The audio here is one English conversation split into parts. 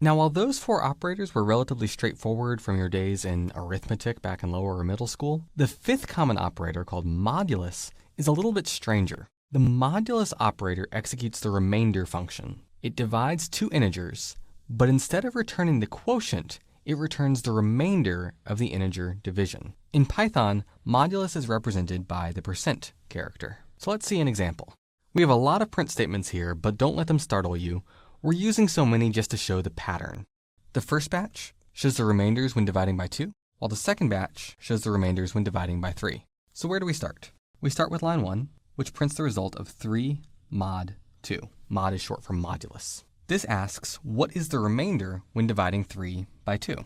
Now, while those four operators were relatively straightforward from your days in arithmetic back in lower or middle school, the fifth common operator, called modulus, is a little bit stranger. The modulus operator executes the remainder function. It divides two integers, but instead of returning the quotient, it returns the remainder of the integer division. In Python, modulus is represented by the percent character. So let's see an example. We have a lot of print statements here, but don't let them startle you. We're using so many just to show the pattern. The first batch shows the remainders when dividing by 2, while the second batch shows the remainders when dividing by 3. So where do we start? We start with line 1, which prints the result of 3 mod 2. Mod is short for modulus. This asks, what is the remainder when dividing 3 by 2?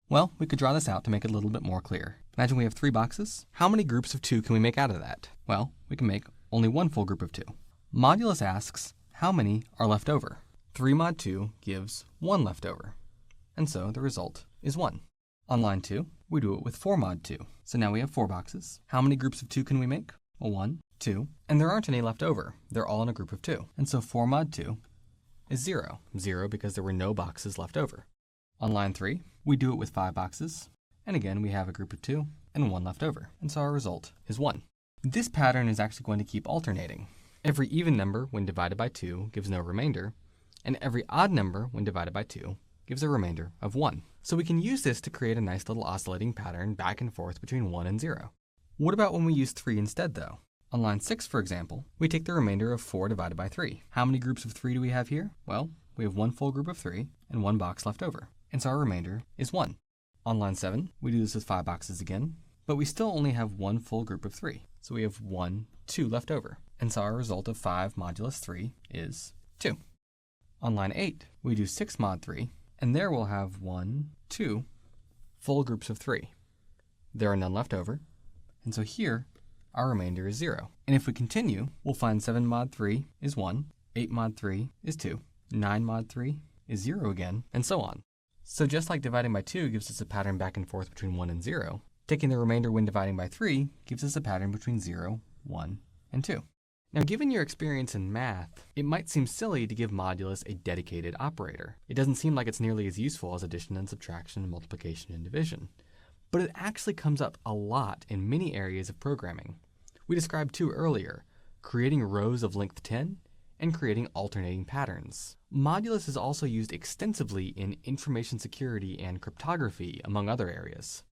Well, we could draw this out to make it a little bit more clear. Imagine we have 3 boxes. How many groups of 2 can we make out of that? Well, we can make only one full group of 2. Modulus asks, how many are left over? 3 mod 2 gives 1 left over, and so the result is 1. On line 2, we do it with 4 mod 2. So now we have 4 boxes. How many groups of 2 can we make? Well, 1, 2, and there aren't any left over. They're all in a group of 2. And so 4 mod 2 is 0. 0 because there were no boxes left over. On line 3, we do it with 5 boxes, and again we have a group of 2 and 1 left over, and so our result is 1. This pattern is actually going to keep alternating. Every even number when divided by 2 gives no remainder, and every odd number when divided by 2 gives a remainder of 1. So we can use this to create a nice little oscillating pattern back and forth between 1 and 0. What about when we use 3 instead though? On line 6, for example, we take the remainder of 4 divided by 3. How many groups of 3 do we have here? Well, we have one full group of 3 and 1 box left over, and so our remainder is 1. On line 7, we do this with 5 boxes again, but we still only have one full group of 3. So we have 1, 2 left over, and so our result of 5 modulus 3 is 2. On line 8, we do 6 mod 3, and there we'll have 1, 2 full groups of 3. There are none left over, and so here our remainder is 0. And if we continue, we'll find 7 mod 3 is 1, 8 mod 3 is 2, 9 mod 3 is 0 again, and so on. So just like dividing by 2 gives us a pattern back and forth between 1 and 0, taking the remainder when dividing by 3 gives us a pattern between 0, 1, and 2. Now, given your experience in math, it might seem silly to give modulus a dedicated operator. It doesn't seem like it's nearly as useful as addition and subtraction, multiplication and division. But it actually comes up a lot in many areas of programming. We described 2 earlier, creating rows of length 10 and creating alternating patterns. Modulus is also used extensively in information security and cryptography, among other areas.